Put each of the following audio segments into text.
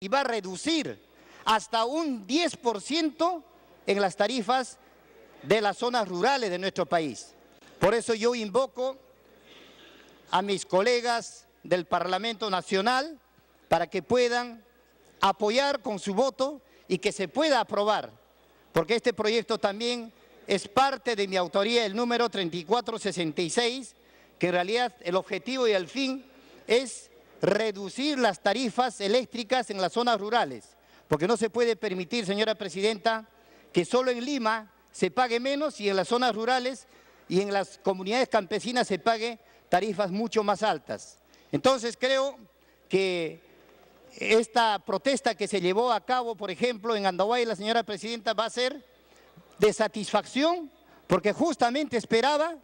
y va a reducir hasta un 10% en las tarifas de las zonas rurales de nuestro país. Por eso yo invoco a mis colegas del Parlamento Nacional para que puedan apoyar con su voto y que se pueda aprobar, porque este proyecto también es parte de mi autoría, el número 3466, que en realidad el objetivo y el fin es reducir las tarifas eléctricas en las zonas rurales, porque no se puede permitir, señora presidenta, que solo en Lima se pague menos y en las zonas rurales y en las comunidades campesinas se pague tarifas mucho más altas. Entonces creo que esta protesta que se llevó a cabo, por ejemplo, en Andahuay, la señora presidenta, va a ser de satisfacción, porque justamente esperaba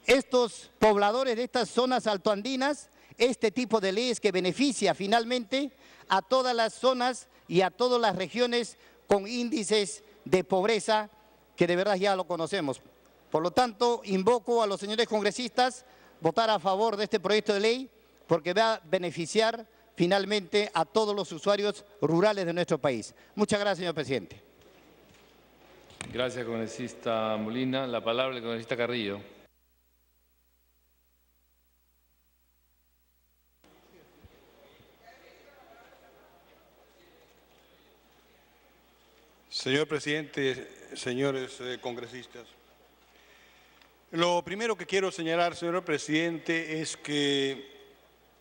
estos pobladores de estas zonas altoandinas este tipo de leyes que beneficia finalmente a todas las zonas y a todas las regiones con índices de pobreza que de verdad ya lo conocemos. Por lo tanto, invoco a los señores congresistas votar a favor de este proyecto de ley porque va a beneficiar finalmente a todos los usuarios rurales de nuestro país. Muchas gracias, señor presidente. Gracias, congresista Molina. La palabra al congresista Carrillo. Señor presidente, señores congresistas, lo primero que quiero señalar, señor presidente, es que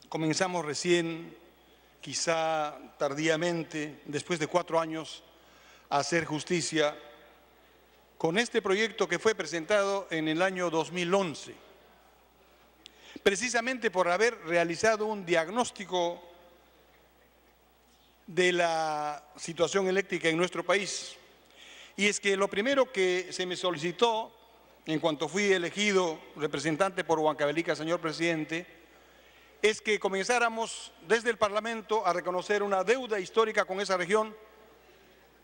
comenzamos recién, quizá tardíamente, después de 4 años, a hacer justicia con este proyecto que fue presentado en el año 2011, precisamente por haber realizado un diagnóstico de la situación eléctrica en nuestro país. Y es que lo primero que se me solicitó, en cuanto fui elegido representante por Huancavelica, señor presidente, es que comenzáramos desde el Parlamento a reconocer una deuda histórica con esa región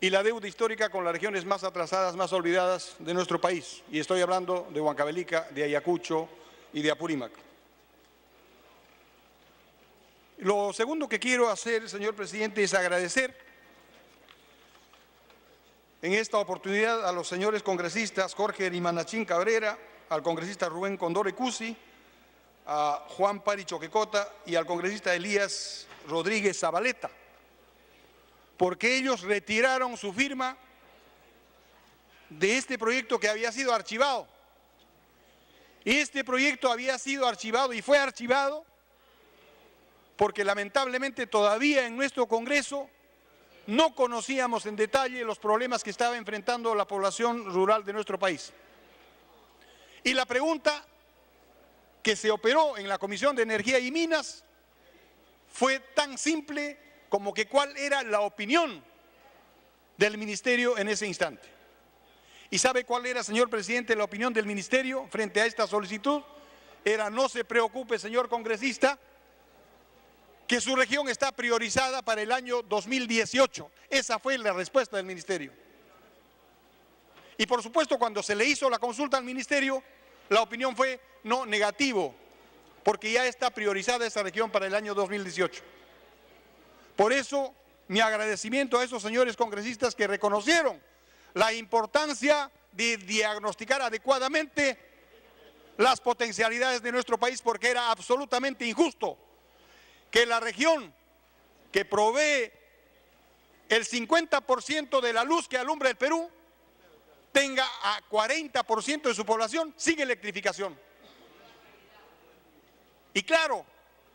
y la deuda histórica con las regiones más atrasadas, más olvidadas de nuestro país. Y estoy hablando de Huancavelica, de Ayacucho y de Apurímac. Lo segundo que quiero hacer, señor presidente, es agradecer en esta oportunidad a los señores congresistas Jorge Limanachín Cabrera, al congresista Rubén Condore Cusi, a Juan Pari Choquecota y al congresista Elías Rodríguez Zabaleta, porque ellos retiraron su firma de este proyecto que había sido archivado. Y este proyecto había sido archivado y fue archivado porque lamentablemente todavía en nuestro Congreso no conocíamos en detalle los problemas que estaba enfrentando la población rural de nuestro país. Y la pregunta que se operó en la Comisión de Energía y Minas fue tan simple como que cuál era la opinión del Ministerio en ese instante. ¿Y sabe cuál era, señor presidente, la opinión del Ministerio frente a esta solicitud? Era: no se preocupe, señor congresista, que su región está priorizada para el año 2018. Esa fue la respuesta del Ministerio. Y por supuesto, cuando se le hizo la consulta al Ministerio, la opinión fue no, negativo, porque ya está priorizada esa región para el año 2018. Por eso, mi agradecimiento a esos señores congresistas que reconocieron la importancia de diagnosticar adecuadamente las potencialidades de nuestro país, porque era absolutamente injusto que la región que provee el 50% de la luz que alumbra el Perú tenga a 40% de su población sin electrificación. Y claro,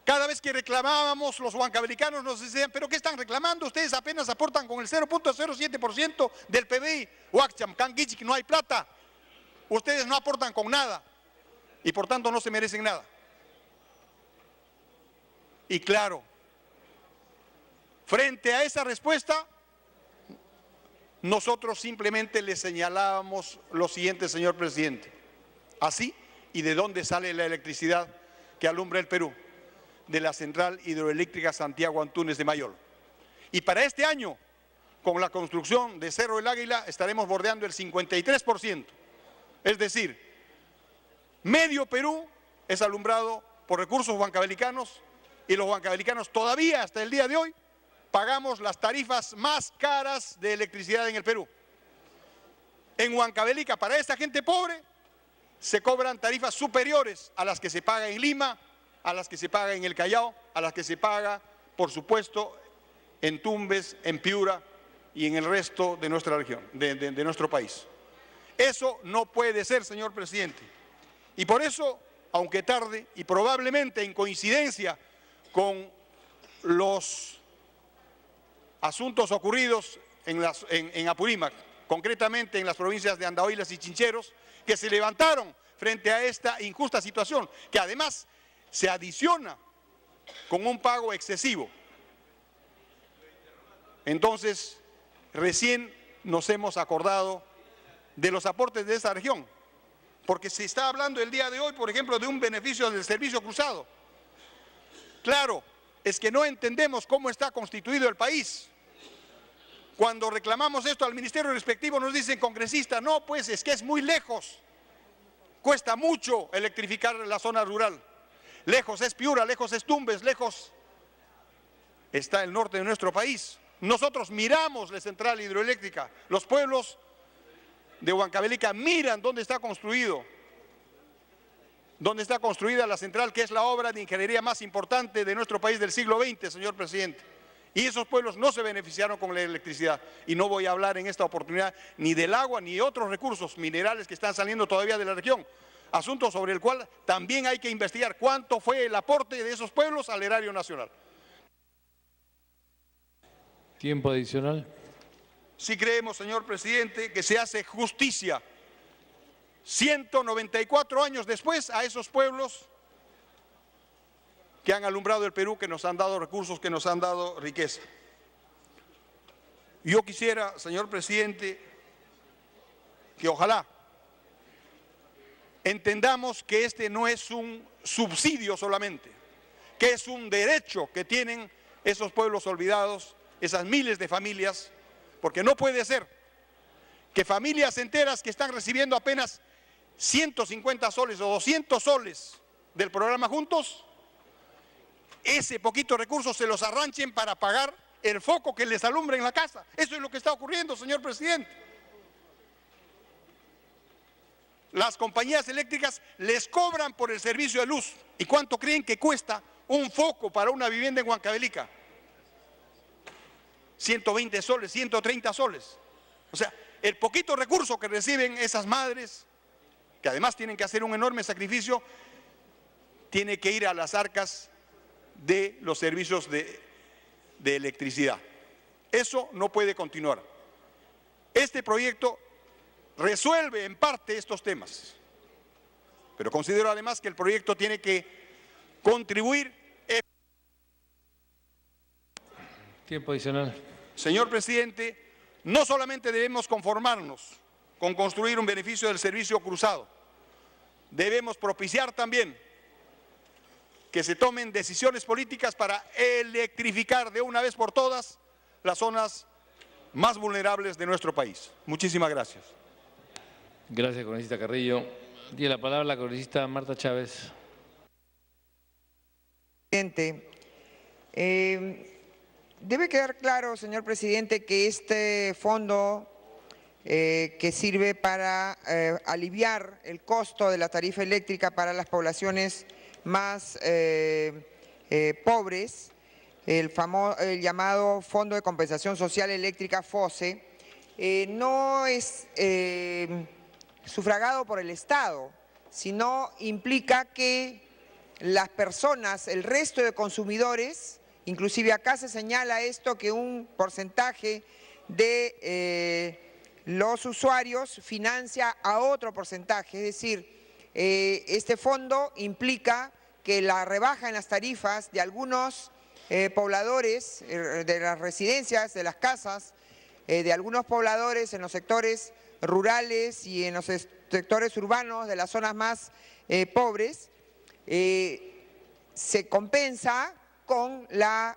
cada vez que reclamábamos, los huancavelicanos nos decían: ¿pero qué están reclamando? Ustedes apenas aportan con el 0.07% del PBI. Huacham, Canguichi, no hay plata. Ustedes no aportan con nada y por tanto no se merecen nada. Y claro, frente a esa respuesta, nosotros simplemente le señalábamos lo siguiente, señor presidente. Así, ¿y de dónde sale la electricidad que alumbra el Perú? De la central hidroeléctrica Santiago Antunes de Mayol. Y para este año, con la construcción de Cerro del Águila, estaremos bordeando el 53%. Es decir, medio Perú es alumbrado por recursos huancavelicanos, y los huancavelicanos todavía hasta el día de hoy pagamos las tarifas más caras de electricidad en el Perú. En Huancavelica, para esta gente pobre, se cobran tarifas superiores a las que se paga en Lima, a las que se paga en el Callao, a las que se paga, por supuesto, en Tumbes, en Piura y en el resto de nuestra región, de nuestro país. Eso no puede ser, señor presidente. Y por eso, aunque tarde y probablemente en coincidencia con los asuntos ocurridos en Apurímac, concretamente en las provincias de Andahuaylas y Chincheros, que se levantaron frente a esta injusta situación, que además se adiciona con un pago excesivo. Entonces, recién nos hemos acordado de los aportes de esta región, porque se está hablando el día de hoy, por ejemplo, de un beneficio del servicio cruzado. Claro, es que no entendemos cómo está constituido el país. Cuando reclamamos esto al ministerio respectivo nos dicen, congresista, no, pues es que es muy lejos. Cuesta mucho electrificar la zona rural. Lejos es Piura, lejos es Tumbes, lejos está el norte de nuestro país. Nosotros miramos la central hidroeléctrica. Los pueblos de Huancavelica miran dónde está construida la central, que es la obra de ingeniería más importante de nuestro país del siglo XX, señor presidente. Y esos pueblos no se beneficiaron con la electricidad. Y no voy a hablar en esta oportunidad ni del agua ni otros recursos minerales que están saliendo todavía de la región. Asunto sobre el cual también hay que investigar cuánto fue el aporte de esos pueblos al erario nacional. Tiempo adicional. Sí creemos, señor presidente, que se hace justicia 194 años después a esos pueblos que han alumbrado el Perú, que nos han dado recursos, que nos han dado riqueza. Yo quisiera, señor presidente, que ojalá entendamos que este no es un subsidio solamente, que es un derecho que tienen esos pueblos olvidados, esas miles de familias, porque no puede ser que familias enteras que están recibiendo apenas 150 soles o 200 soles del programa Juntos, ese poquito recursos se los arranchen para pagar el foco que les alumbra en la casa. Eso es lo que está ocurriendo, señor presidente. Las compañías eléctricas les cobran por el servicio de luz. ¿Y cuánto creen que cuesta un foco para una vivienda en Huancavelica? 120 soles, 130 soles. O sea, el poquito recurso que reciben esas madres, que además tienen que hacer un enorme sacrificio, tiene que ir a las arcas de los servicios de electricidad. Eso no puede continuar. Este proyecto resuelve en parte estos temas, pero considero además que el proyecto tiene que contribuir. Tiempo adicional. Señor presidente, no solamente debemos conformarnos con construir un beneficio del servicio cruzado, debemos propiciar también que se tomen decisiones políticas para electrificar de una vez por todas las zonas más vulnerables de nuestro país. Muchísimas gracias. Gracias, congresista Carrillo. Tiene la palabra la congresista Marta Chávez. Presidente, debe quedar claro, señor presidente, que este fondo que sirve para aliviar el costo de la tarifa eléctrica para las poblaciones más pobres, el llamado Fondo de Compensación Social Eléctrica, FOSE, no es sufragado por el Estado, sino implica que las personas, el resto de consumidores, inclusive acá se señala esto, que un porcentaje de los usuarios financia a otro porcentaje, es decir, este fondo implica que la rebaja en las tarifas de algunos pobladores, de las residencias, de las casas, de algunos pobladores en los sectores rurales y en los sectores urbanos de las zonas más pobres, se compensa con la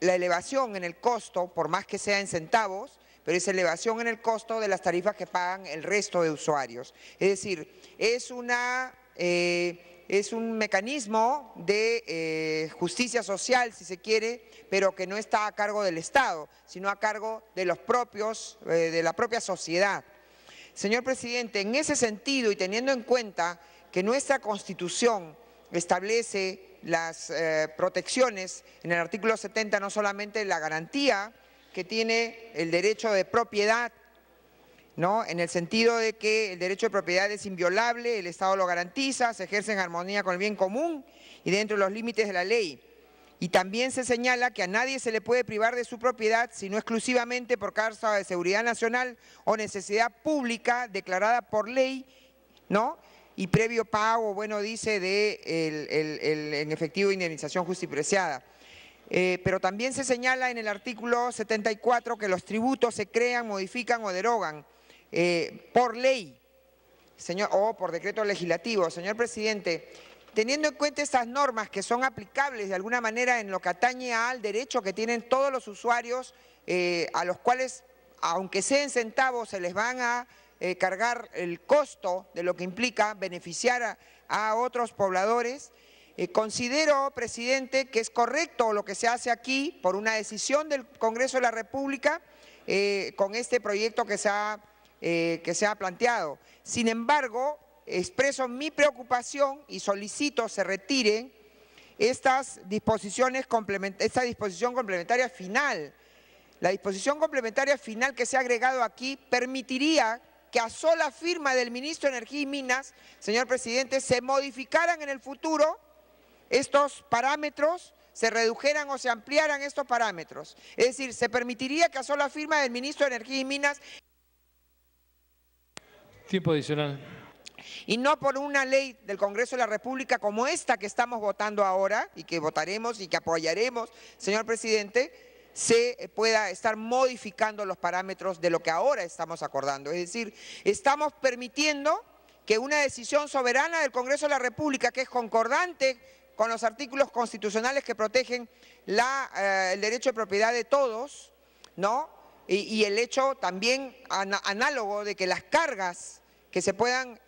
elevación en el costo, por más que sea en centavos, pero es elevación en el costo de las tarifas que pagan el resto de usuarios. Es decir, es una es un mecanismo de justicia social, si se quiere, pero que no está a cargo del Estado, sino a cargo de los propios, de la propia sociedad. Señor presidente, en ese sentido y teniendo en cuenta que nuestra Constitución establece las protecciones en el artículo 70, no solamente la garantía que tiene el derecho de propiedad, ¿no?, en el sentido de que el derecho de propiedad es inviolable, el Estado lo garantiza, se ejerce en armonía con el bien común y dentro de los límites de la ley. Y también se señala que a nadie se le puede privar de su propiedad, sino exclusivamente por causa de seguridad nacional o necesidad pública declarada por ley, ¿no?, y previo pago, bueno, dice de en efectivo indemnización justipreciada. Pero también se señala en el artículo 74 que los tributos se crean, modifican o derogan por ley, señor, o por decreto legislativo. Señor presidente, teniendo en cuenta estas normas que son aplicables de alguna manera en lo que atañe al derecho que tienen todos los usuarios, a los cuales, aunque sea en centavos, se les van a cargar el costo de lo que implica beneficiar a otros pobladores, considero, presidente, que es correcto lo que se hace aquí por una decisión del Congreso de la República con este proyecto que se ha planteado. Sin embargo, expreso mi preocupación y solicito se retiren esta disposición complementaria final. La disposición complementaria final que se ha agregado aquí permitiría que a sola firma del ministro de Energía y Minas, señor presidente, se modificaran en el futuro estos parámetros, se redujeran o se ampliaran estos parámetros. Es decir, se permitiría que a sola firma del ministro de Energía y Minas. Tiempo adicional. Y no por una ley del Congreso de la República como esta que estamos votando ahora y que votaremos y que apoyaremos, señor presidente, se pueda estar modificando los parámetros de lo que ahora estamos acordando. Es decir, estamos permitiendo que una decisión soberana del Congreso de la República, que es concordante con los artículos constitucionales que protegen el derecho de propiedad de todos, ¿no?, y el hecho también análogo de que las cargas que se puedan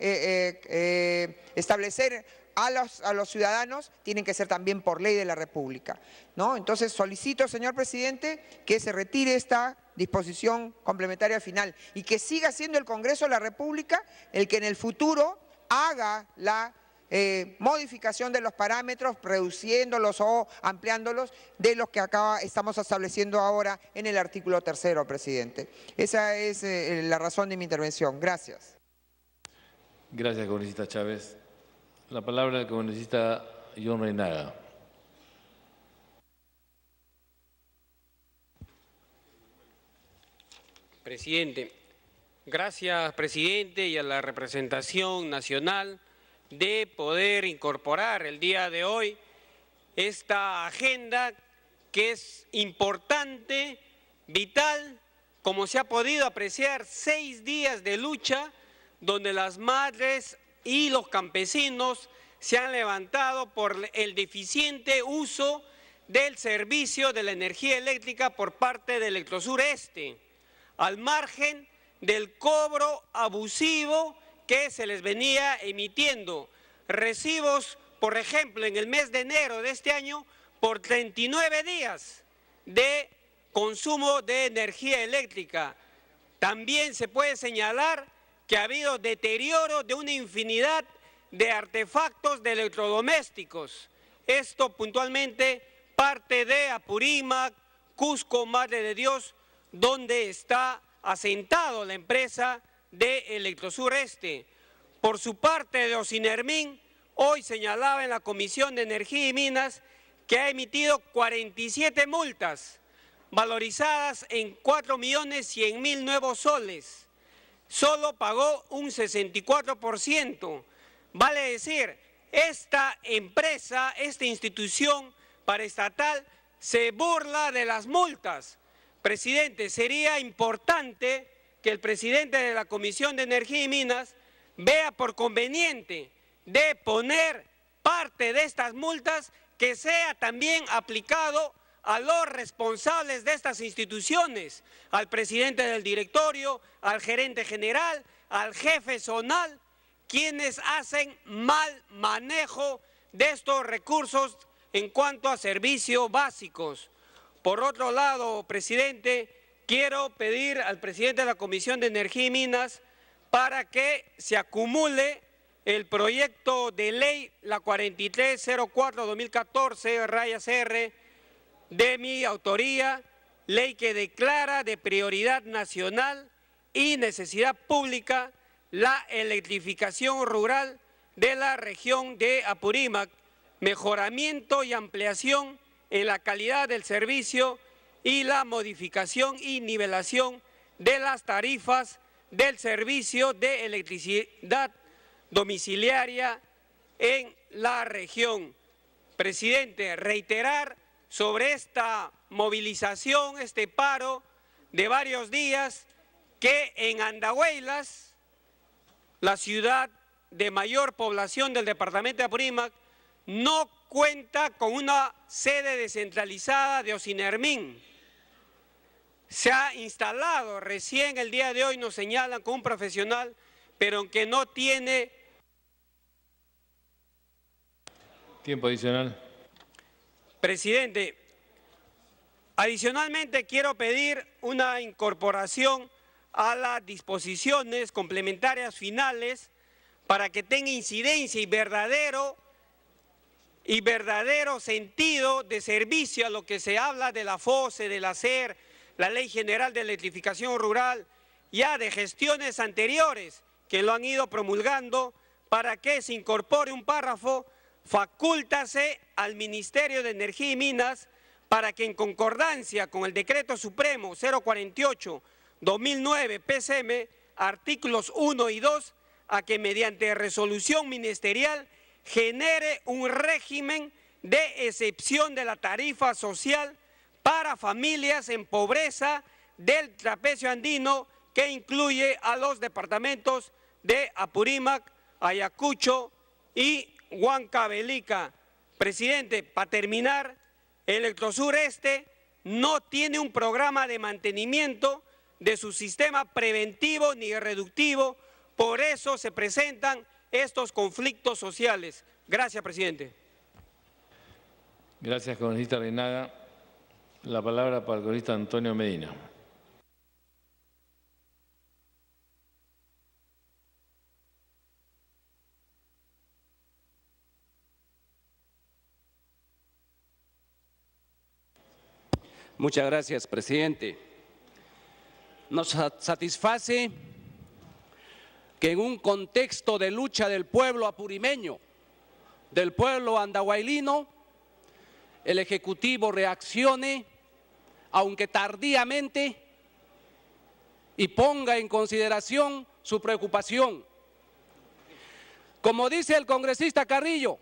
establecer a los ciudadanos tienen que ser también por ley de la República, ¿no? Entonces solicito, señor presidente, que se retire esta disposición complementaria final y que siga siendo el Congreso de la República el que en el futuro haga la modificación de los parámetros, reduciéndolos o ampliándolos de los que acá estamos estableciendo ahora en el artículo 3º, presidente. Esa es la razón de mi intervención. Gracias. Gracias, congresista Chávez. La palabra al congresista John Reinaga. Presidente, gracias, presidente, y a la representación nacional de poder incorporar el día de hoy esta agenda que es importante, vital, como se ha podido apreciar, 6 días de lucha donde las madres y los campesinos se han levantado por el deficiente uso del servicio de la energía eléctrica por parte de Electrosur Este, al margen del cobro abusivo que se les venía emitiendo. Recibos, por ejemplo, en el mes de enero de este año, por 39 días de consumo de energía eléctrica. También se puede señalar que ha habido deterioro de una infinidad de artefactos de electrodomésticos. Esto puntualmente parte de Apurímac, Cusco, Madre de Dios, donde está asentado la empresa de Electrosur Este. Por su parte, de Ocinermin, hoy señalaba en la Comisión de Energía y Minas que ha emitido 47 multas, valorizadas en 4.100.000 nuevos soles. Solo pagó un 64%. Vale decir, esta empresa, esta institución paraestatal se burla de las multas. Presidente, sería importante que el presidente de la Comisión de Energía y Minas vea por conveniente de poner parte de estas multas que sea también aplicado a los responsables de estas instituciones, al presidente del directorio, al gerente general, al jefe zonal, quienes hacen mal manejo de estos recursos en cuanto a servicios básicos. Por otro lado, presidente, quiero pedir al presidente de la Comisión de Energía y Minas para que se acumule el proyecto de ley, la 4304-2014, de mi autoría, ley que declara de prioridad nacional y necesidad pública la electrificación rural de la región de Apurímac, mejoramiento y ampliación en la calidad del servicio y la modificación y nivelación de las tarifas del servicio de electricidad domiciliaria en la región. Presidente, reiterar sobre esta movilización, este paro de varios días, que en Andahuaylas, la ciudad de mayor población del departamento de Apurímac, no cuenta con una sede descentralizada de Ocinermin. Se ha instalado recién el día de hoy, nos señalan, con un profesional, pero que no tiene... Tiempo adicional. Presidente, adicionalmente quiero pedir una incorporación a las disposiciones complementarias finales para que tenga incidencia y verdadero sentido de servicio a lo que se habla de la FOSE, de la SER, la Ley General de Electrificación Rural, ya de gestiones anteriores que lo han ido promulgando, para que se incorpore un párrafo: facúltase al Ministerio de Energía y Minas para que, en concordancia con el Decreto Supremo 048/2009 PCM, artículos 1 y 2, a que mediante resolución ministerial genere un régimen de excepción de la tarifa social para familias en pobreza del trapecio andino, que incluye a los departamentos de Apurímac, Ayacucho y Huancavelica. Presidente, para terminar, Electrosur Este no tiene un programa de mantenimiento de su sistema preventivo ni reductivo, por eso se presentan estos conflictos sociales. Gracias, presidente. Gracias, congresista Reinaga. La palabra para el congresista Antonio Medina. Muchas gracias, presidente. Nos satisface que en un contexto de lucha del pueblo apurimeño, del pueblo andahuaylino, el Ejecutivo reaccione, aunque tardíamente, y ponga en consideración su preocupación. Como dice el congresista Carrillo,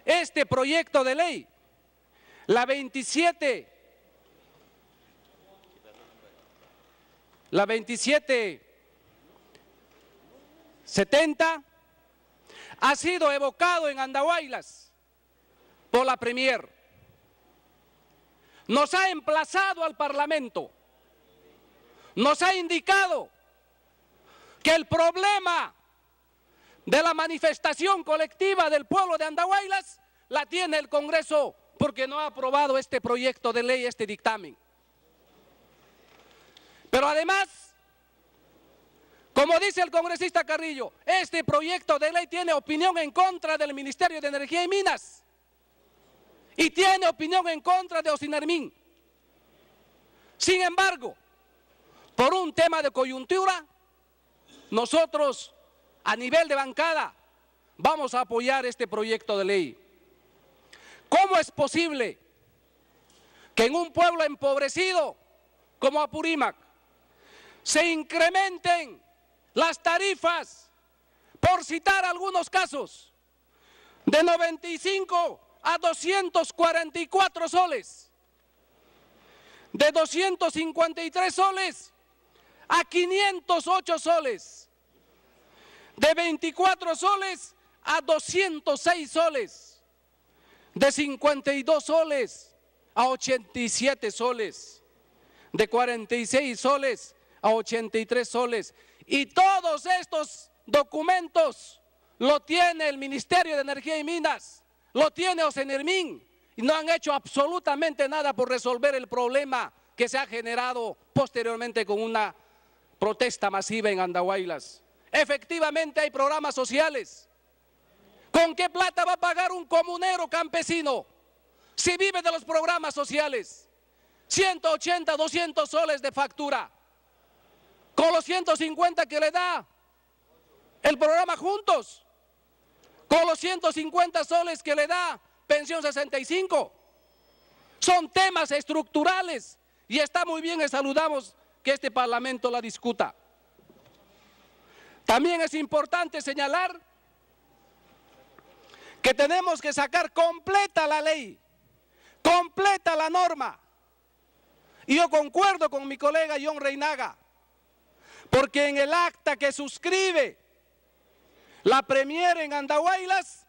este proyecto de ley, la 2770, ha sido evocado en Andahuaylas por la Premier. Nos ha emplazado al Parlamento, nos ha indicado que el problema de la manifestación colectiva del pueblo de Andahuaylas la tiene el Congreso, porque no ha aprobado este proyecto de ley, este dictamen. Pero además, como dice el congresista Carrillo, este proyecto de ley tiene opinión en contra del Ministerio de Energía y Minas y tiene opinión en contra de Ocinermin. Sin embargo, por un tema de coyuntura, nosotros a nivel de bancada vamos a apoyar este proyecto de ley. ¿Cómo es posible que en un pueblo empobrecido como Apurímac se incrementen las tarifas, por citar algunos casos, de 95 a 244 soles, de 253 soles a 508 soles, de 24 soles a 206 soles, de 52 soles a 87 soles, de 46 soles a 83 soles, y todos estos documentos lo tiene el Ministerio de Energía y Minas, lo tiene Ocenermin, y no han hecho absolutamente nada por resolver el problema que se ha generado posteriormente con una protesta masiva en Andahuaylas. Efectivamente hay programas sociales. ¿Con qué plata va a pagar un comunero campesino si vive de los programas sociales? 180, 200 soles de factura. Con los 150 que le da el programa Juntos. Con los 150 soles que le da Pensión 65. Son temas estructurales y está muy bien y saludamos que este Parlamento la discuta. También es importante señalar que tenemos que sacar completa la ley, completa la norma. Y yo concuerdo con mi colega John Reinaga, porque en el acta que suscribe la Premier en Andahuaylas,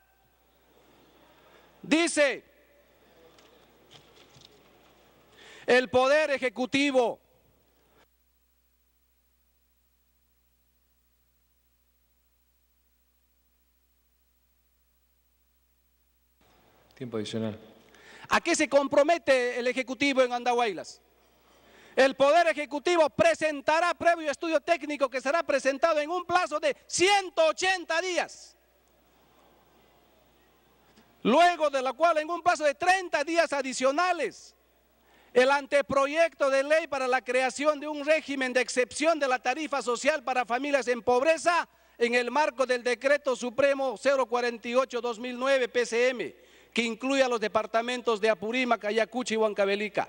dice: el Poder Ejecutivo Tiempo adicional. ¿A qué se compromete el Ejecutivo en Andahuaylas? El Poder Ejecutivo presentará previo estudio técnico que será presentado en un plazo de 180 días. Luego de lo cual, en un plazo de 30 días adicionales, el anteproyecto de ley para la creación de un régimen de excepción de la tarifa social para familias en pobreza en el marco del Decreto Supremo 048-2009 PCM, que incluye a los departamentos de Apurímac, Ayacucho y Huancavelica.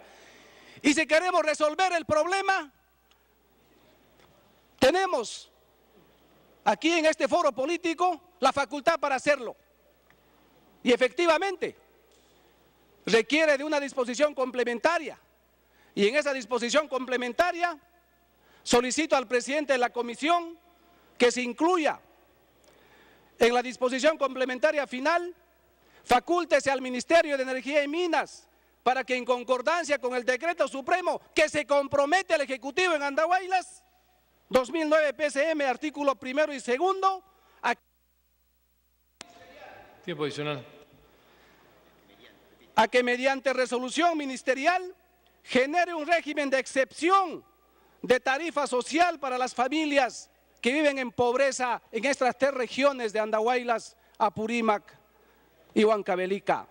Y si queremos resolver el problema, tenemos aquí en este foro político la facultad para hacerlo. Y efectivamente, requiere de una disposición complementaria. Y en esa disposición complementaria, solicito al presidente de la comisión que se incluya en la disposición complementaria final, facúltese al Ministerio de Energía y Minas para que en concordancia con el Decreto Supremo que se compromete al Ejecutivo en Andahuaylas, 2009 PCM, artículo 1 y 2, Tiempo adicional. a que mediante resolución ministerial genere un régimen de excepción de tarifa social para las familias que viven en pobreza en estas 3 regiones de Andahuaylas, Apurímac y Huancavelica.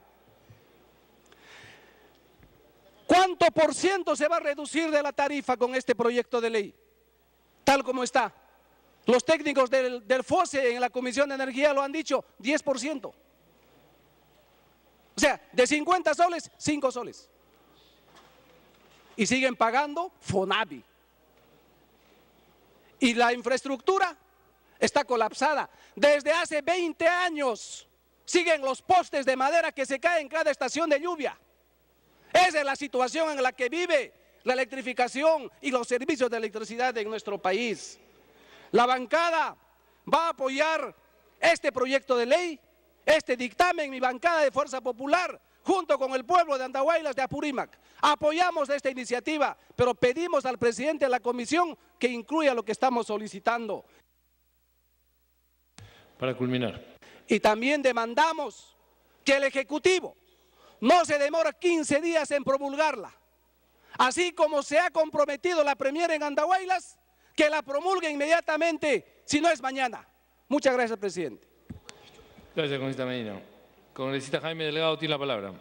¿Cuánto por ciento se va a reducir de la tarifa con este proyecto de ley? Tal como está. Los técnicos del FOSE en la Comisión de Energía lo han dicho, 10%. O sea, de 50 soles, 5 soles. Y siguen pagando FONAVI. Y la infraestructura está colapsada. Desde hace 20 años siguen los postes de madera que se caen en cada estación de lluvia. Esa es la situación en la que vive la electrificación y los servicios de electricidad en nuestro país. La bancada va a apoyar este proyecto de ley, este dictamen, mi bancada de Fuerza Popular, junto con el pueblo de Andahuaylas de Apurímac. Apoyamos esta iniciativa, pero pedimos al presidente de la comisión que incluya lo que estamos solicitando. Para culminar. Y también demandamos que el Ejecutivo no se demora 15 días en promulgarla. Así como se ha comprometido la Premier en Andahuaylas, que la promulgue inmediatamente, si no es mañana. Muchas gracias, presidente. Gracias, congresista Medina. Congresista Jaime Delgado tiene la palabra.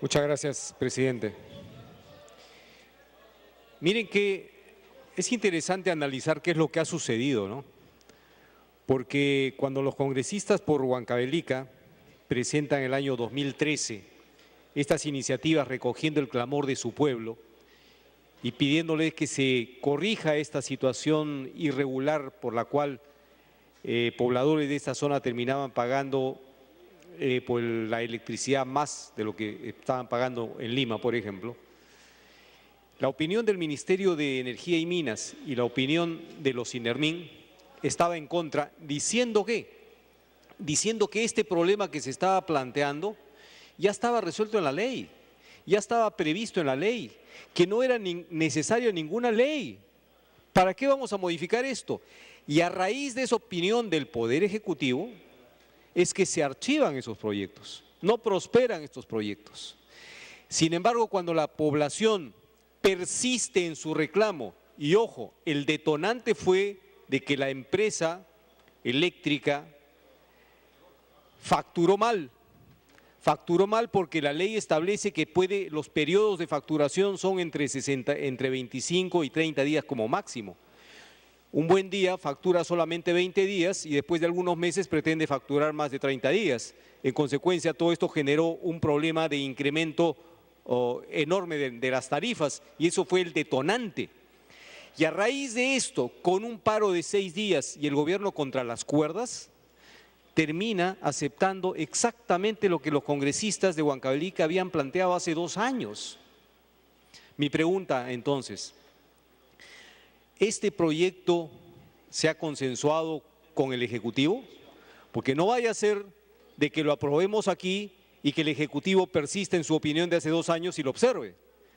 Muchas gracias, presidente. Miren que es interesante analizar qué es lo que ha sucedido, ¿no? Porque cuando los congresistas por Huancavelica presentan el año 2013 estas iniciativas recogiendo el clamor de su pueblo y pidiéndoles que se corrija esta situación irregular por la cual pobladores de esta zona terminaban pagando por la electricidad más de lo que estaban pagando en Lima, por ejemplo. La opinión del Ministerio de Energía y Minas y la opinión de los Ocenermin estaba en contra, diciendo que este problema que se estaba planteando ya estaba resuelto en la ley, ya estaba previsto en la ley, que no era necesario ninguna ley, ¿Para qué vamos a modificar esto? Y a raíz de esa opinión del Poder Ejecutivo es que se archivan esos proyectos, no prosperan estos proyectos. Sin embargo, cuando la población persiste en su reclamo, y ojo, el detonante fue de que la empresa eléctrica facturó mal porque la ley establece que los periodos de facturación son entre 25 y 30 días como máximo. Un buen día factura solamente 20 días y después de algunos meses pretende facturar más de 30 días. En consecuencia, todo esto generó un problema de incremento enorme de las tarifas y eso fue el detonante. Y a raíz de esto, con un paro de 6 días y el gobierno contra las cuerdas, termina aceptando exactamente lo que los congresistas de Huancavelica habían planteado hace 2 años. Mi pregunta entonces, ¿este proyecto se ha consensuado con el Ejecutivo? Porque no vaya a ser de que lo aprobemos aquí y que el Ejecutivo persista en su opinión de hace 2 años y lo observe.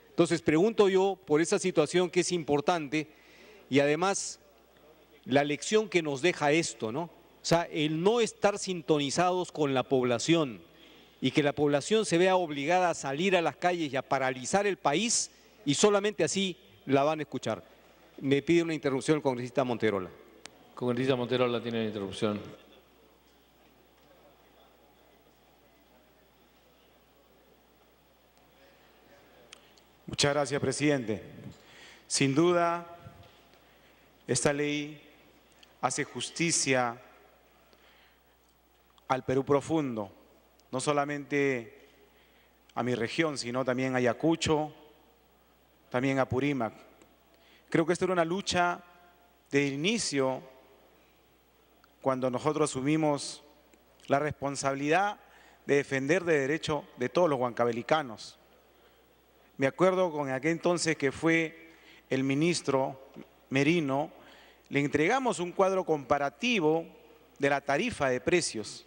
Entonces pregunto yo por esa situación que es importante y además la lección que nos deja esto, ¿no? O sea, el no estar sintonizados con la población y que la población se vea obligada a salir a las calles y a paralizar el país y solamente así la van a escuchar. Me pide una interrupción el congresista Monterola. Congresista Monterola tiene la interrupción. Muchas gracias, presidente. Sin duda, esta ley hace justicia al Perú profundo, no solamente a mi región, sino también a Ayacucho, también a Apurímac. Creo que esta era una lucha de inicio cuando nosotros asumimos la responsabilidad de defender el derecho de todos los huancavelicanos. Me acuerdo con aquel entonces que fue el ministro Merino, le entregamos un cuadro comparativo de la tarifa de precios.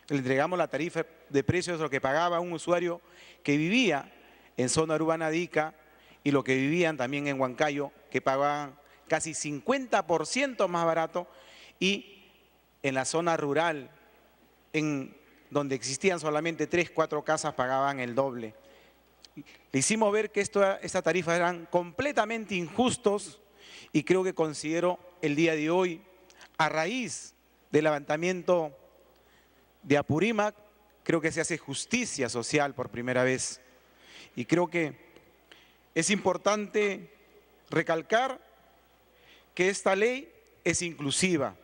Le entregamos la tarifa de precios de lo que pagaba un usuario que vivía en zona urbana de Ica y lo que vivían también en Huancayo, que pagaban casi 50% más barato, y en la zona rural, en donde existían solamente 3, 4 casas, pagaban el doble. Le hicimos ver que estas tarifas eran completamente injustos y creo que considero el día de hoy, a raíz del levantamiento de Apurímac, creo que se hace justicia social por primera vez. Y creo que es importante recalcar que esta ley es inclusiva,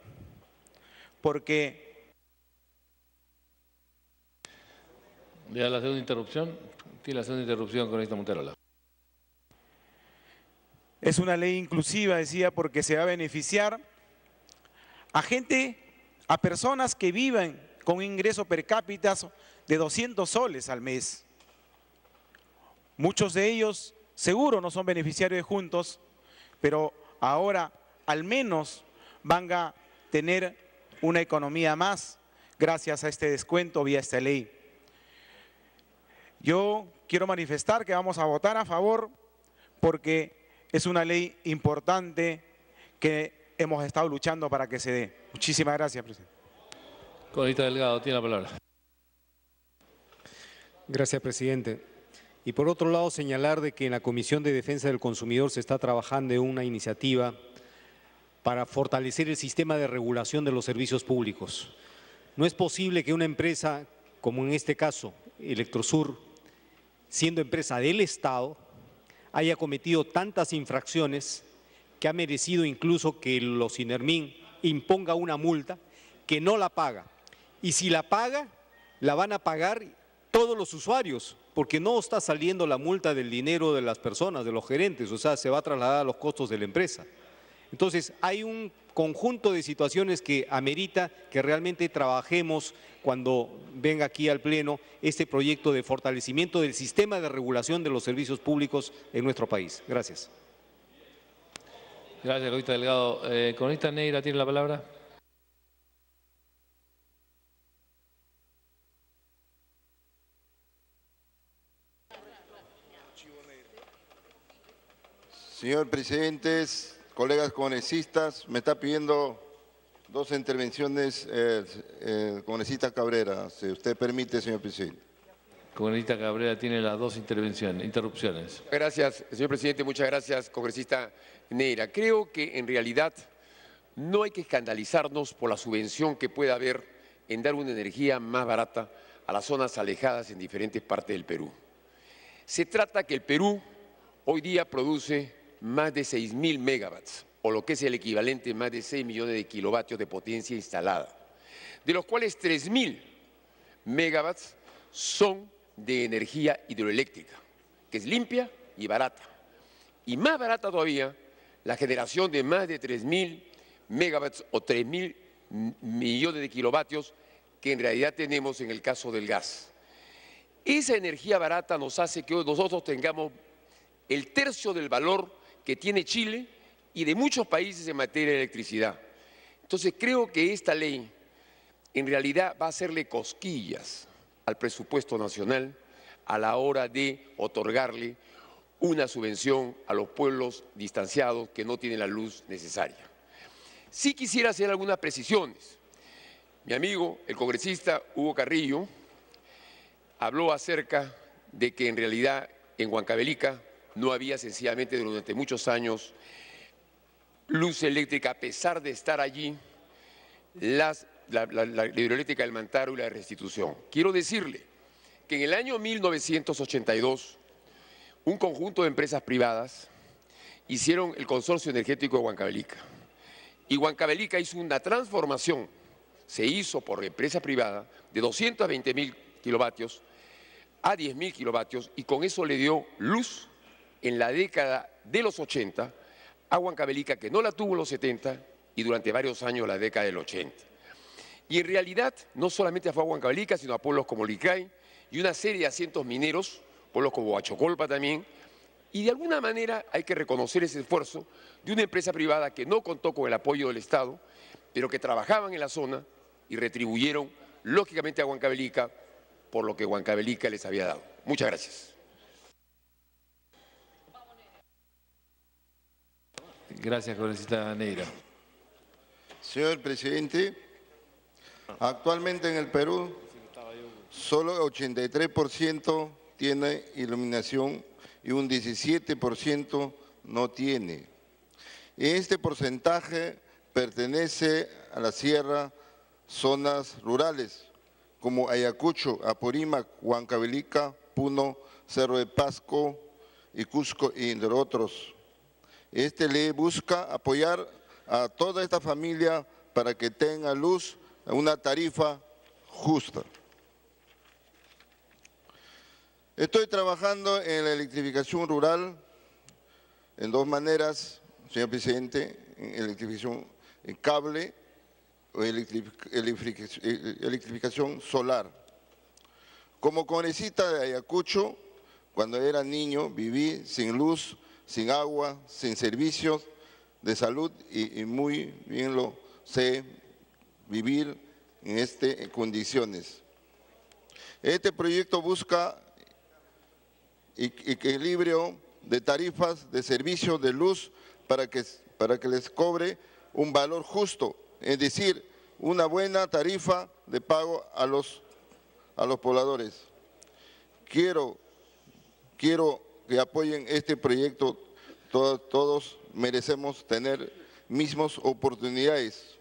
porque… Ya la segunda interrupción. Tiene la segunda interrupción, congresista Monterola. Es una ley inclusiva, decía, porque se va a beneficiar a gente, a personas que viven con un ingreso per cápita de 200 soles al mes. Muchos de ellos seguro no son beneficiarios de Juntos, pero ahora al menos van a tener una economía más gracias a este descuento vía esta ley. Yo quiero manifestar que vamos a votar a favor porque es una ley importante que hemos estado luchando para que se dé. Muchísimas gracias, presidente. Congresista Delgado, tiene la palabra. Gracias, presidente. Y por otro lado, señalar de que en la Comisión de Defensa del Consumidor se está trabajando en una iniciativa para fortalecer el sistema de regulación de los servicios públicos. No es posible que una empresa, como en este caso Electrosur, siendo empresa del Estado, haya cometido tantas infracciones que ha merecido incluso que los INERMIN imponga una multa que no la paga. Y si la paga, la van a pagar todos los usuarios, porque no está saliendo la multa del dinero de las personas, de los gerentes, o sea, se va a trasladar a los costos de la empresa. Entonces, hay un conjunto de situaciones que amerita que realmente trabajemos cuando venga aquí al Pleno este proyecto de fortalecimiento del sistema de regulación de los servicios públicos en nuestro país. Gracias. Gracias, congresista Delgado. Congresista Neira, ¿tiene la palabra? Señor presidente, colegas congresistas, me está pidiendo dos intervenciones el congresista Cabrera. Si usted permite, señor presidente. Congresista Cabrera tiene las dos interrupciones. Gracias, señor presidente. Muchas gracias, congresista Neira. Creo que en realidad no hay que escandalizarnos por la subvención que pueda haber en dar una energía más barata a las zonas alejadas en diferentes partes del Perú. Se trata que el Perú hoy día produce más de 6.000 megawatts, o lo que es el equivalente a más de 6 millones de kilovatios de potencia instalada, de los cuales 3.000 megawatts son de energía hidroeléctrica, que es limpia y barata. Y más barata todavía la generación de más de 3.000 megawatts o 3.000 millones de kilovatios que en realidad tenemos en el caso del gas. Esa energía barata nos hace que nosotros tengamos el tercio del valor que tiene Chile y de muchos países en materia de electricidad. Entonces creo que esta ley en realidad va a hacerle cosquillas al presupuesto nacional a la hora de otorgarle una subvención a los pueblos distanciados que no tienen la luz necesaria. Sí quisiera hacer algunas precisiones. Mi amigo, el congresista Hugo Carrillo, habló acerca de que en realidad en Huancavelica no había sencillamente durante muchos años luz eléctrica, a pesar de estar allí la hidroeléctrica del Mantaro y la de Restitución. Quiero decirle que en el año 1982 un conjunto de empresas privadas hicieron el consorcio energético de Huancavelica. Y Huancavelica hizo una transformación, se hizo por empresa privada, de 220.000 kilovatios a 10.000 kilovatios, y con eso le dio luz en la década de los 80 a Huancavelica, que no la tuvo en los 70 y durante varios años la década del 80. Y en realidad no solamente fue a Huancavelica, sino a pueblos como Licay y una serie de asientos mineros, pueblos como Huachocolpa también, y de alguna manera hay que reconocer ese esfuerzo de una empresa privada que no contó con el apoyo del Estado, pero que trabajaban en la zona y retribuyeron lógicamente a Huancavelica por lo que Huancavelica les había dado. Muchas gracias. Gracias, congresista Neira. Señor presidente, actualmente en el Perú solo 83% tiene iluminación y un 17% no tiene. Este porcentaje pertenece a la sierra, zonas rurales como Ayacucho, Apurímac, Huancavelica, Puno, Cerro de Pasco y Cusco, entre otros. Esta ley busca apoyar a toda esta familia para que tenga luz a una tarifa justa. Estoy trabajando en la electrificación rural en dos maneras, señor presidente, en electrificación en cable o electrificación solar. Como congresista de Ayacucho, cuando era niño viví sin luz, sin agua, sin servicios de salud y muy bien lo sé vivir en estas condiciones. Este proyecto busca equilibrio de tarifas de servicios de luz para que les cobre un valor justo, es decir, una buena tarifa de pago a los pobladores. Quiero que apoyen este proyecto. Todos merecemos tener mismas oportunidades,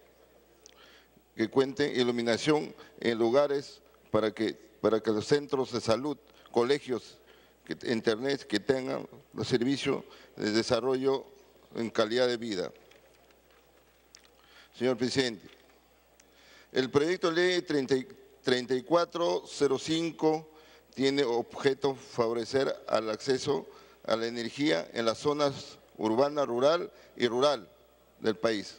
que cuenten iluminación en lugares para que los centros de salud, colegios, internet, que tengan los servicios de desarrollo en calidad de vida. Señor presidente, el proyecto de ley 3405 tiene objeto favorecer al acceso a la energía en las zonas urbana, rural y rural del país,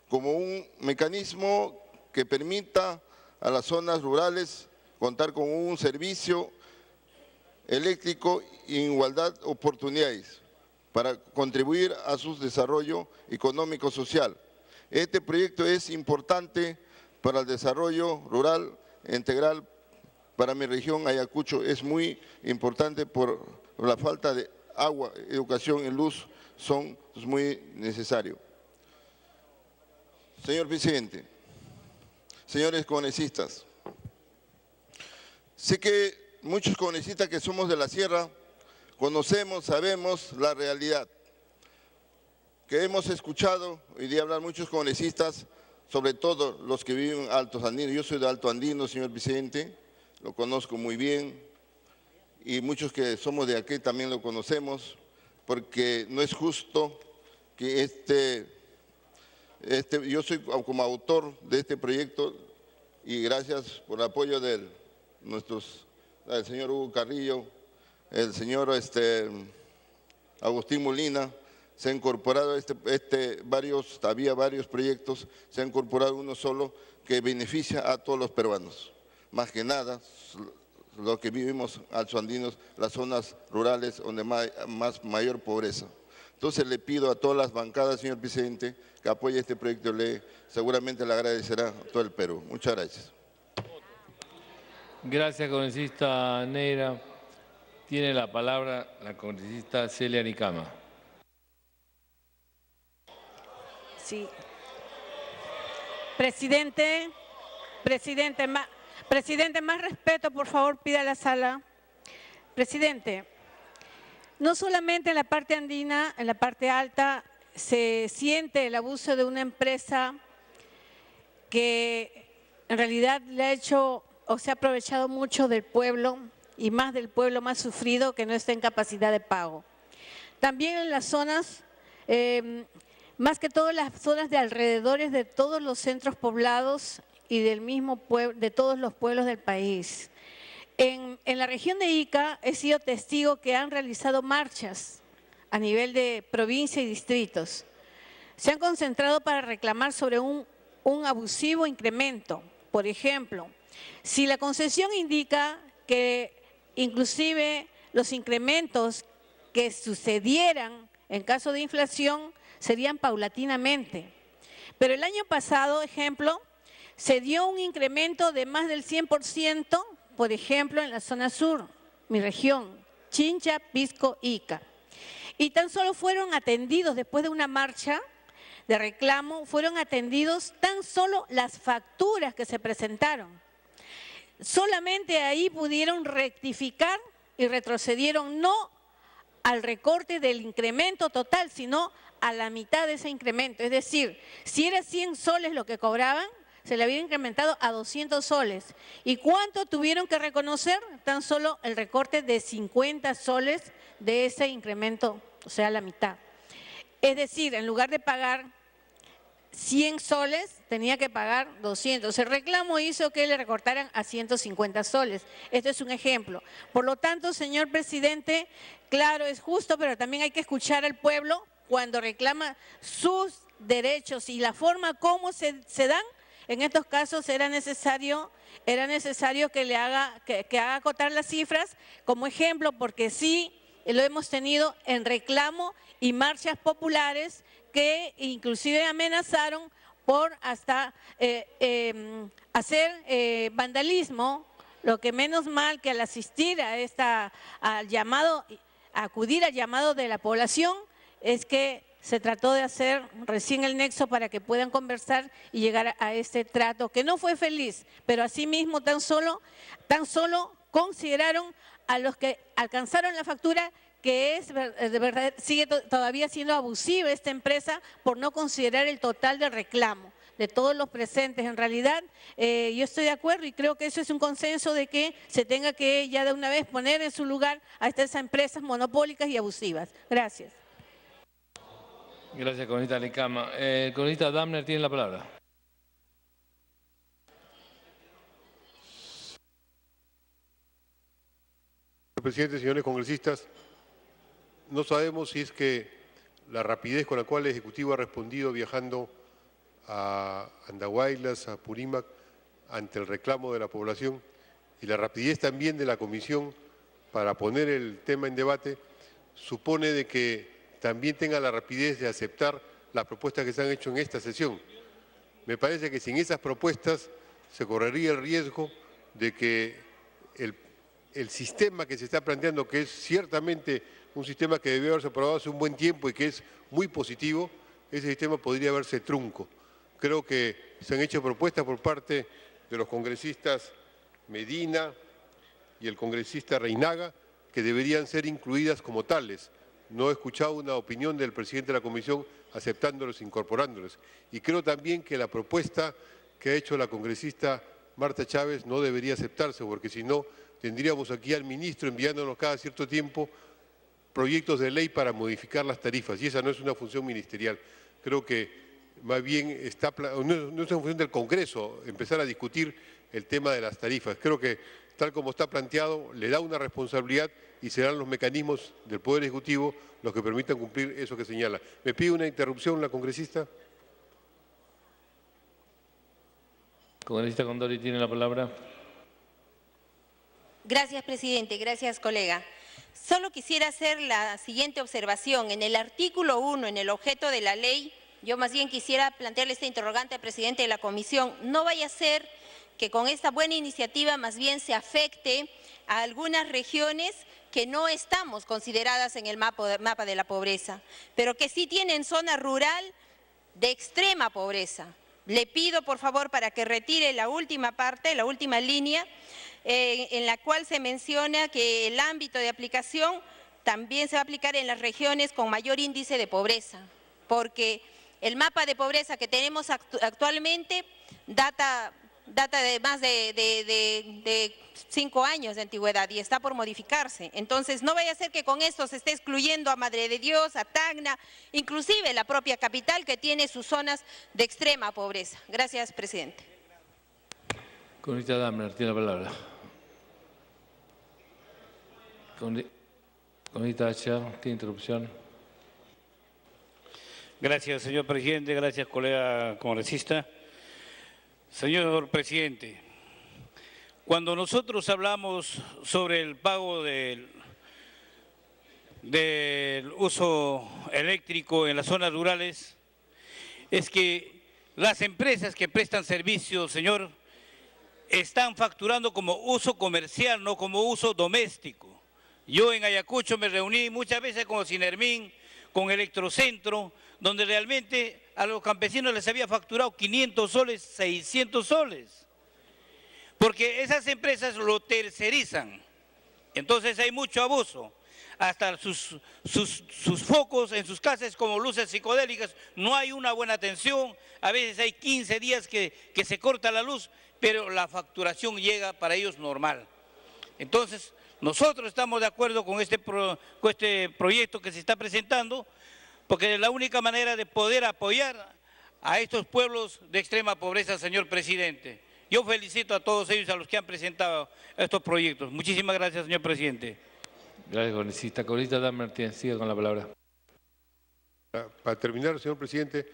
como un mecanismo que permita a las zonas rurales contar con un servicio eléctrico en igualdad de oportunidades para contribuir a su desarrollo económico-social. Este proyecto es importante para el desarrollo rural integral. Para mi región, Ayacucho, es muy importante por la falta de agua, educación y luz son muy necesarios. Señor presidente, señores congresistas, sé que muchos congresistas que somos de la sierra conocemos, sabemos la realidad, que hemos escuchado hoy día hablar muchos congresistas, sobre todo los que viven en Altos Andinos. Yo soy de Alto Andino, señor presidente, lo conozco muy bien, y muchos que somos de aquí también lo conocemos, porque no es justo que yo soy como autor de este proyecto, y gracias por el apoyo del señor Hugo Carrillo, el señor Agustín Molina. Se ha incorporado había varios proyectos, se ha incorporado uno solo que beneficia a todos los peruanos. Más que nada, los que vivimos altoandinos, las zonas rurales donde mayor pobreza. Entonces le pido a todas las bancadas, señor presidente, que apoye este proyecto de ley. Seguramente le agradecerá a todo el Perú. Muchas gracias. Gracias, congresista Neira. Tiene la palabra la congresista Celia Nicama. Sí. Presidente, más respeto, por favor, pida a la sala. Presidente, no solamente en la parte andina, en la parte alta, se siente el abuso de una empresa que en realidad le ha hecho o se ha aprovechado mucho del pueblo y más del pueblo más sufrido que no está en capacidad de pago. También en las zonas, más que todo las zonas de alrededores de todos los centros poblados y del mismo pueblo, de todos los pueblos del país. En la región de Ica he sido testigo que han realizado marchas a nivel de provincia y distritos. Se han concentrado para reclamar sobre un abusivo incremento. Por ejemplo, si la concesión indica que inclusive los incrementos que sucedieran en caso de inflación serían paulatinamente. Pero el año pasado, ejemplo, se dio un incremento de más del 100%, por ejemplo, en la zona sur, mi región, Chincha, Pisco, Ica. Y tan solo fueron atendidos, después de una marcha de reclamo, fueron atendidos tan solo las facturas que se presentaron. Solamente ahí pudieron rectificar y retrocedieron no al recorte del incremento total, sino a la mitad de ese incremento. Es decir, si era 100 soles lo que cobraban, se le había incrementado a 200 soles. ¿Y cuánto tuvieron que reconocer? Tan solo el recorte de 50 soles de ese incremento, o sea, la mitad. Es decir, en lugar de pagar 100 soles, tenía que pagar 200. El reclamo hizo que le recortaran a 150 soles. Este es un ejemplo. Por lo tanto, señor presidente, claro, es justo, pero también hay que escuchar al pueblo cuando reclama sus derechos y la forma como se dan. En estos casos era necesario que le haga acotar las cifras como ejemplo, porque sí lo hemos tenido en reclamo y marchas populares que inclusive amenazaron por hasta hacer vandalismo, lo que menos mal que al asistir a acudir al llamado de la población es que se trató de hacer recién el nexo para que puedan conversar y llegar a este trato, que no fue feliz, pero asimismo tan solo consideraron a los que alcanzaron la factura que es de verdad, sigue todavía siendo abusiva esta empresa por no considerar el total del reclamo de todos los presentes. En realidad, yo estoy de acuerdo y creo que eso es un consenso de que se tenga que ya de una vez poner en su lugar a estas empresas monopólicas y abusivas. Gracias. Gracias, congresista Nicama. El congresista Damner tiene la palabra. Señor presidente, señores congresistas, no sabemos si es que la rapidez con la cual el Ejecutivo ha respondido viajando a Andahuaylas, a Purímac, ante el reclamo de la población y la rapidez también de la Comisión para poner el tema en debate, supone de que también tenga la rapidez de aceptar las propuestas que se han hecho en esta sesión. Me parece que sin esas propuestas se correría el riesgo de que el el sistema que se está planteando, que es ciertamente un sistema que debió haberse aprobado hace un buen tiempo y que es muy positivo, ese sistema podría verse trunco. Creo que se han hecho propuestas por parte de los congresistas Medina y el congresista Reinaga que deberían ser incluidas como tales. No he escuchado una opinión del presidente de la Comisión aceptándolos, incorporándolos. Y creo también que la propuesta que ha hecho la congresista Marta Chávez no debería aceptarse, porque si no tendríamos aquí al ministro enviándonos cada cierto tiempo proyectos de ley para modificar las tarifas, y esa no es una función ministerial. Creo que más bien no es una función del Congreso empezar a discutir el tema de las tarifas. Creo que tal como está planteado le da una responsabilidad y serán los mecanismos del Poder Ejecutivo los que permitan cumplir eso que señala. ¿Me pide una interrupción la congresista? Congresista Condori tiene la palabra. Gracias, presidente. Gracias, colega. Solo quisiera hacer la siguiente observación. En el artículo 1, en el objeto de la ley, yo más bien quisiera plantearle esta interrogante al presidente de la comisión. No vaya a ser que con esta buena iniciativa más bien se afecte a algunas regiones que no estamos consideradas en el mapa de la pobreza, pero que sí tienen zona rural de extrema pobreza. Le pido, por favor, para que retire la última parte, la última línea, en la cual se menciona que el ámbito de aplicación también se va a aplicar en las regiones con mayor índice de pobreza, porque el mapa de pobreza que tenemos actualmente data de más de 5 años de antigüedad y está por modificarse. Entonces, no vaya a ser que con esto se esté excluyendo a Madre de Dios, a Tacna, inclusive la propia capital que tiene sus zonas de extrema pobreza. Gracias, presidente. Congresista Damner tiene la palabra. Congresista Acha, tiene interrupción. Gracias, señor presidente. Gracias, colega congresista. Señor presidente, cuando nosotros hablamos sobre el pago del uso eléctrico en las zonas rurales, es que las empresas que prestan servicios, señor, están facturando como uso comercial, no como uso doméstico. Yo en Ayacucho me reuní muchas veces con Sinermin, con Electrocentro, donde realmente a los campesinos les había facturado 500 soles, 600 soles, porque esas empresas lo tercerizan. Entonces hay mucho abuso. Hasta sus focos en sus casas como luces psicodélicas, no hay una buena atención. A veces hay 15 días que se corta la luz, pero la facturación llega para ellos normal. Entonces, nosotros estamos de acuerdo con este proyecto que se está presentando, porque es la única manera de poder apoyar a estos pueblos de extrema pobreza, señor presidente. Yo felicito a todos ellos, a los que han presentado estos proyectos. Muchísimas gracias, señor presidente. Gracias, congresista. Congresista Dammer, siga con la palabra. Para terminar, señor presidente,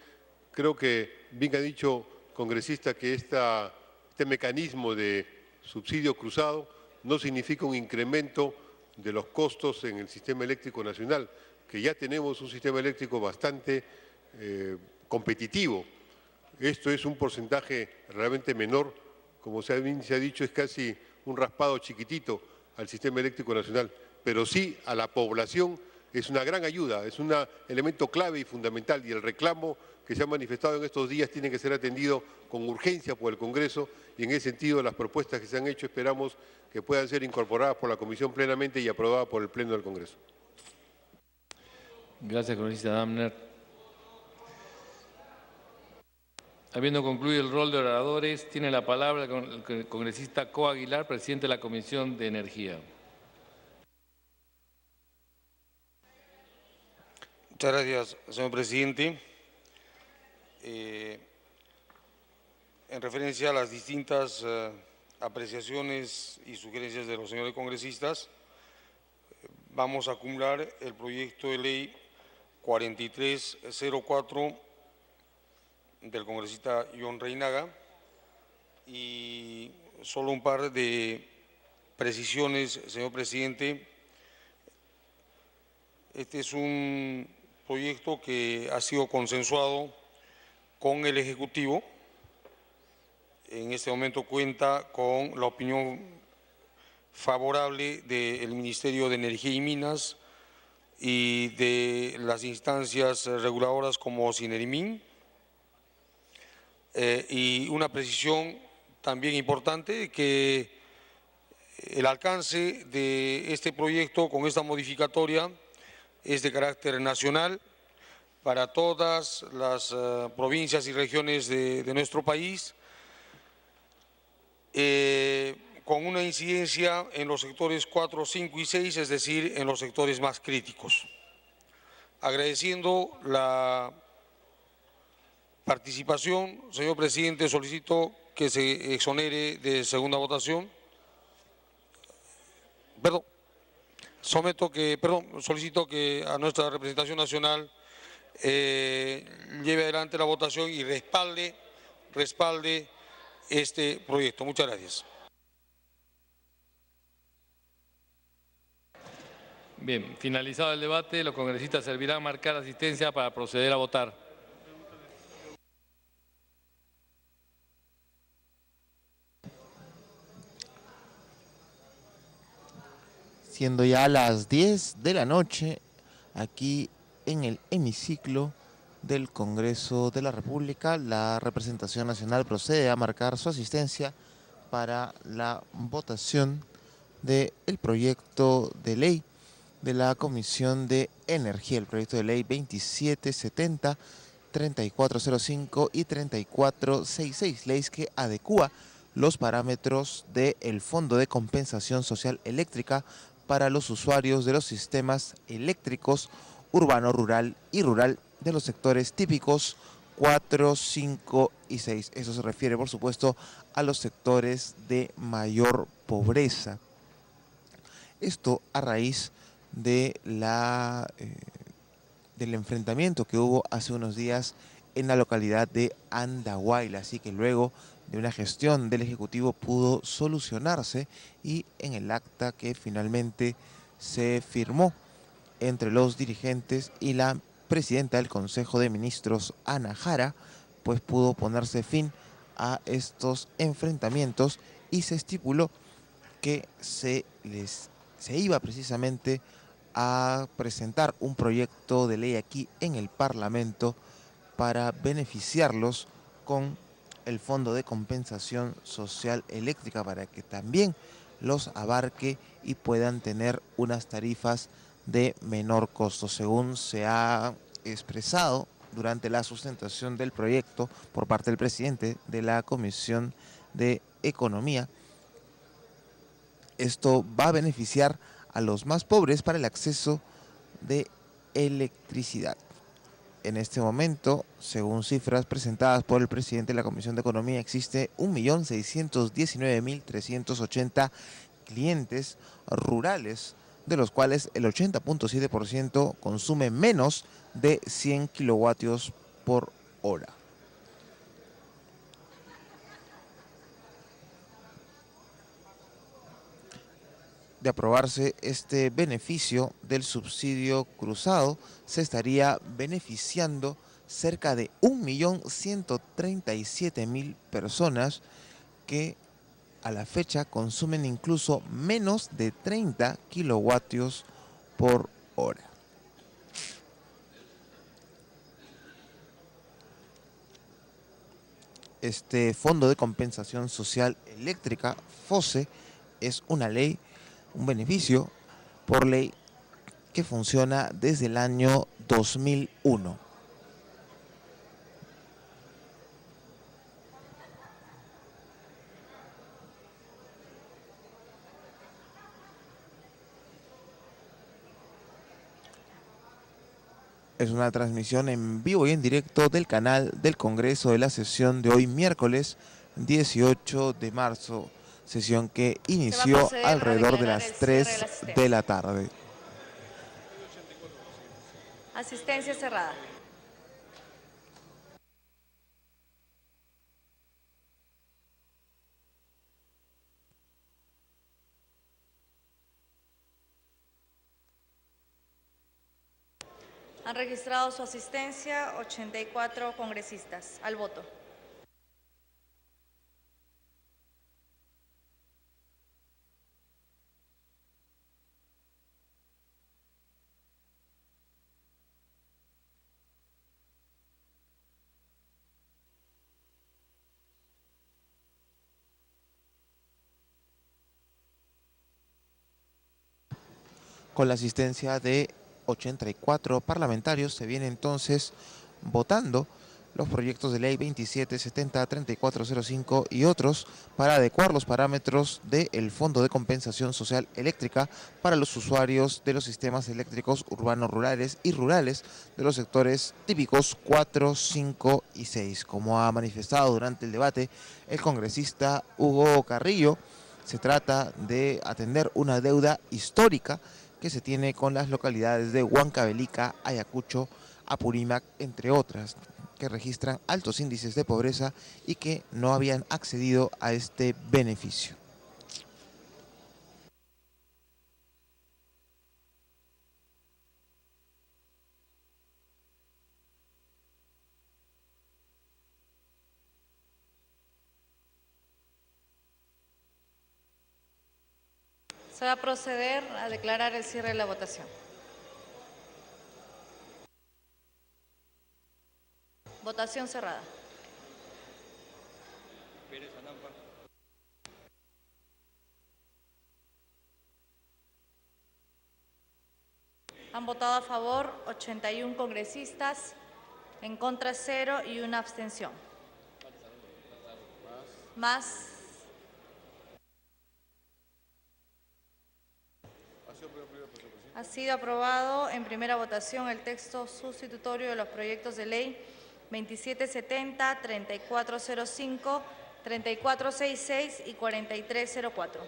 creo que bien ha dicho congresista que este mecanismo de subsidio cruzado no significa un incremento de los costos en el sistema eléctrico nacional, que ya tenemos un sistema eléctrico bastante competitivo. Esto es un porcentaje realmente menor, como se ha dicho, es casi un raspado chiquitito al sistema eléctrico nacional, pero sí a la población es una gran ayuda, es un elemento clave y fundamental, y el reclamo que se ha manifestado en estos días tiene que ser atendido con urgencia por el Congreso, y en ese sentido las propuestas que se han hecho esperamos que puedan ser incorporadas por la Comisión plenamente y aprobadas por el Pleno del Congreso. Gracias, congresista Damner. Habiendo concluido el rol de oradores, tiene la palabra el congresista Coa Aguilar, presidente de la Comisión de Energía. Muchas gracias, señor presidente. En referencia a las distintas apreciaciones y sugerencias de los señores congresistas, vamos a acumular el proyecto de ley 4304 del congresista John Reinaga, y solo un par de precisiones, señor presidente. Este es un proyecto que ha sido consensuado con el Ejecutivo. En este momento cuenta con la opinión favorable del Ministerio de Energía y Minas y de las instancias reguladoras como Sinerimín. Y una precisión también importante, que el alcance de este proyecto con esta modificatoria es de carácter nacional para todas las provincias y regiones de nuestro país, con una incidencia en los sectores 4, 5 y 6, es decir, en los sectores más críticos. Agradeciendo la participación, señor presidente, solicito que se exonere de segunda votación. Solicito que a nuestra representación nacional lleve adelante la votación y respalde este proyecto. Muchas gracias. Bien, finalizado el debate, los congresistas servirán marcar asistencia para proceder a votar. Siendo ya las 10 de la noche, aquí en el hemiciclo del Congreso de la República, la representación nacional procede a marcar su asistencia para la votación del proyecto de ley de la Comisión de Energía, el proyecto de ley 2770, 3405 y 3466, leyes que adecúa los parámetros del Fondo de Compensación Social Eléctrica para los usuarios de los sistemas eléctricos urbano, rural y rural de los sectores típicos 4, 5 y 6. Eso se refiere, por supuesto, a los sectores de mayor pobreza. Esto a raíz de del enfrentamiento que hubo hace unos días en la localidad de Andahuaylas, así que luego de una gestión del Ejecutivo pudo solucionarse, y en el acta que finalmente se firmó entre los dirigentes y la presidenta del Consejo de Ministros, Ana Jara, pues pudo ponerse fin a estos enfrentamientos y se estipuló que se iba precisamente a presentar un proyecto de ley aquí en el Parlamento para beneficiarlos con el Fondo de Compensación Social Eléctrica, para que también los abarque y puedan tener unas tarifas de menor costo. Según se ha expresado durante la sustentación del proyecto por parte del presidente de la Comisión de Economía, esto va a beneficiar a los más pobres para el acceso de electricidad. En este momento, según cifras presentadas por el presidente de la Comisión de Economía, existe 1.619.380 clientes rurales, de los cuales el 80.7% consume menos de 100 kilovatios por hora. De aprobarse este beneficio del subsidio cruzado, se estaría beneficiando cerca de 1.137.000 personas que a la fecha consumen incluso menos de 30 kilovatios por hora. Este Fondo de Compensación Social Eléctrica, FOSE, es una ley, un beneficio por ley que funciona desde el año 2001. Es una transmisión en vivo y en directo del canal del Congreso de la sesión de hoy, miércoles 18 de marzo. Sesión que inició alrededor de las 3 de la tarde. Asistencia cerrada. Han registrado su asistencia 84 congresistas al voto. Con la asistencia de 84 parlamentarios se viene entonces votando los proyectos de ley 2770, 3405 y otros para adecuar los parámetros del Fondo de Compensación Social Eléctrica para los usuarios de los sistemas eléctricos urbanos rurales y rurales de los sectores típicos 4, 5 y 6. Como ha manifestado durante el debate el congresista Hugo Carrillo, se trata de atender una deuda histórica que se tiene con las localidades de Huancavelica, Ayacucho, Apurímac, entre otras, que registran altos índices de pobreza y que no habían accedido a este beneficio. Se va a proceder a declarar el cierre de la votación. Votación cerrada. Han votado a favor 81 congresistas, en contra 0 y una abstención. Más. Ha sido aprobado en primera votación el texto sustitutorio de los proyectos de ley 2770, 3405, 3466 y 4304.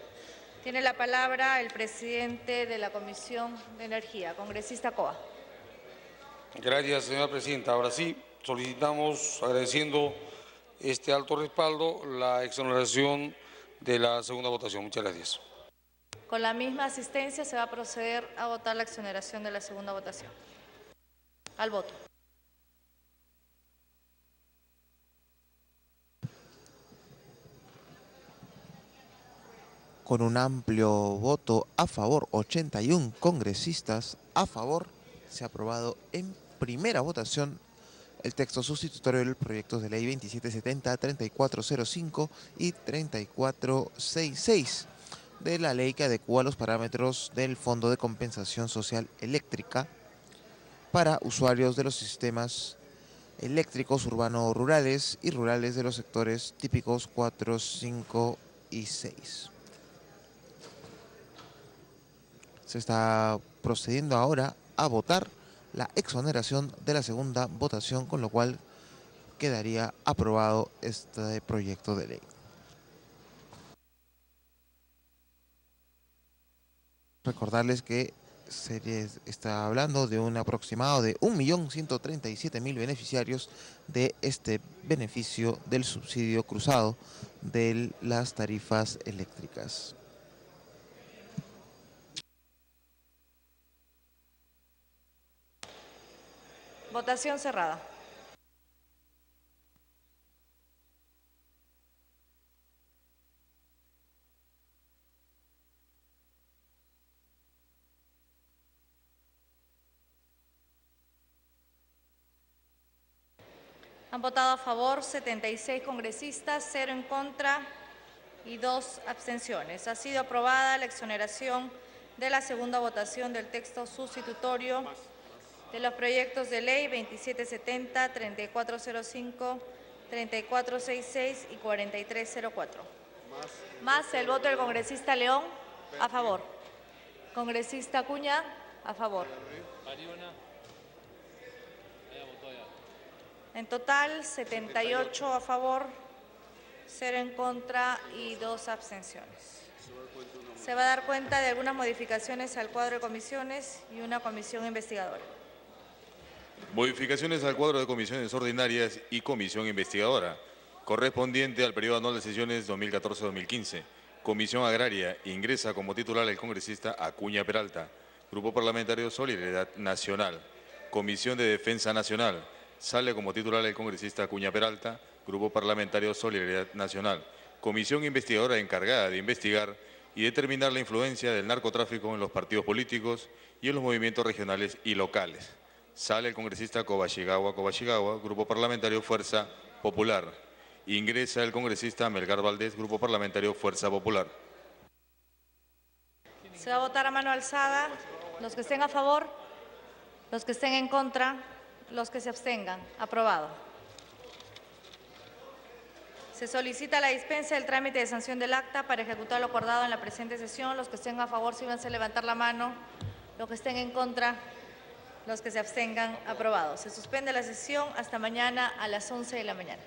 Tiene la palabra el presidente de la Comisión de Energía, congresista Coa. Gracias, señora presidenta. Ahora sí, solicitamos, agradeciendo este alto respaldo, la exoneración de la segunda votación. Muchas gracias. Con la misma asistencia se va a proceder a votar la exoneración de la segunda votación. Al voto. Con un amplio voto a favor, 81 congresistas a favor, se ha aprobado en primera votación el texto sustitutorio del proyecto de ley 2770, 3405 y 3466 de la ley que adecúa los parámetros del Fondo de Compensación Social Eléctrica para usuarios de los sistemas eléctricos urbanos rurales y rurales de los sectores típicos 4, 5 y 6. Se está procediendo ahora a votar la exoneración de la segunda votación, con lo cual quedaría aprobado este proyecto de ley. Recordarles que se está hablando de un aproximado de 1.137.000 beneficiarios de este beneficio del subsidio cruzado de las tarifas eléctricas. Votación cerrada. Han votado a favor 76 congresistas, 0 en contra y 2 abstenciones. Ha sido aprobada la exoneración de la segunda votación del texto sustitutorio de los proyectos de ley 2770, 3405, 3466 y 4304. Más el voto del congresista León, a favor. Congresista Acuña, a favor. En total, 78 a favor, 0 en contra y 2 abstenciones. Se va a dar cuenta de algunas modificaciones al cuadro de comisiones y una comisión investigadora. Modificaciones al cuadro de comisiones ordinarias y comisión investigadora, correspondiente al periodo anual de sesiones 2014-2015. Comisión Agraria, ingresa como titular el congresista Acuña Peralta. Grupo Parlamentario Solidaridad Nacional. Comisión de Defensa Nacional, sale como titular el congresista Acuña Peralta. Grupo Parlamentario Solidaridad Nacional. Comisión investigadora encargada de investigar y determinar la influencia del narcotráfico en los partidos políticos y en los movimientos regionales y locales. Sale el congresista Kobayashi-Gawa, Grupo Parlamentario Fuerza Popular. Ingresa el congresista Melgar Valdés, Grupo Parlamentario Fuerza Popular. Se va a votar a mano alzada Los que estén a favor, los que estén en contra, los que se abstengan. Aprobado. Se solicita la dispensa del trámite de sanción del acta para ejecutar lo acordado en la presente sesión. Los que estén a favor, sírvanse a levantar la mano. Los que estén en contra, los que se abstengan. Aprobado. Se suspende la sesión hasta mañana a las 11 de la mañana.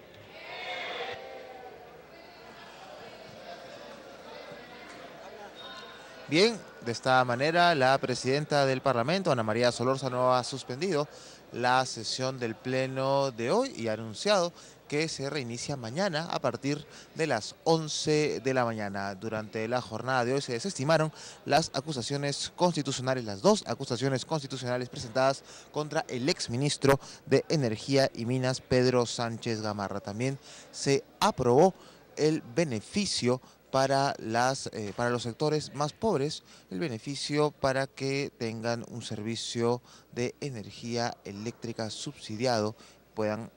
Bien, de esta manera la presidenta del Parlamento, Ana María Solórzano, ha suspendido la sesión del Pleno de hoy y ha anunciado que se reinicia mañana a partir de las 11 de la mañana. Durante la jornada de hoy se desestimaron las acusaciones constitucionales, las dos acusaciones constitucionales presentadas contra el exministro de Energía y Minas, Pedro Sánchez Gamarra. También se aprobó el beneficio para los sectores más pobres, el beneficio para que tengan un servicio de energía eléctrica subsidiado, puedan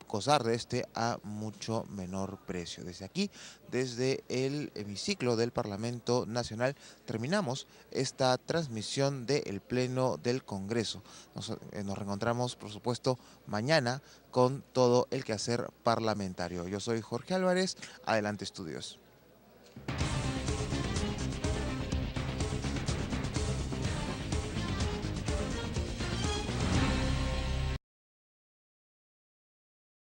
gozar de este a mucho menor precio. Desde aquí, desde el hemiciclo del Parlamento Nacional, terminamos esta transmisión del Pleno del Congreso. Nos reencontramos, por supuesto, mañana con todo el quehacer parlamentario. Yo soy Jorge Álvarez. Adelante, estudios.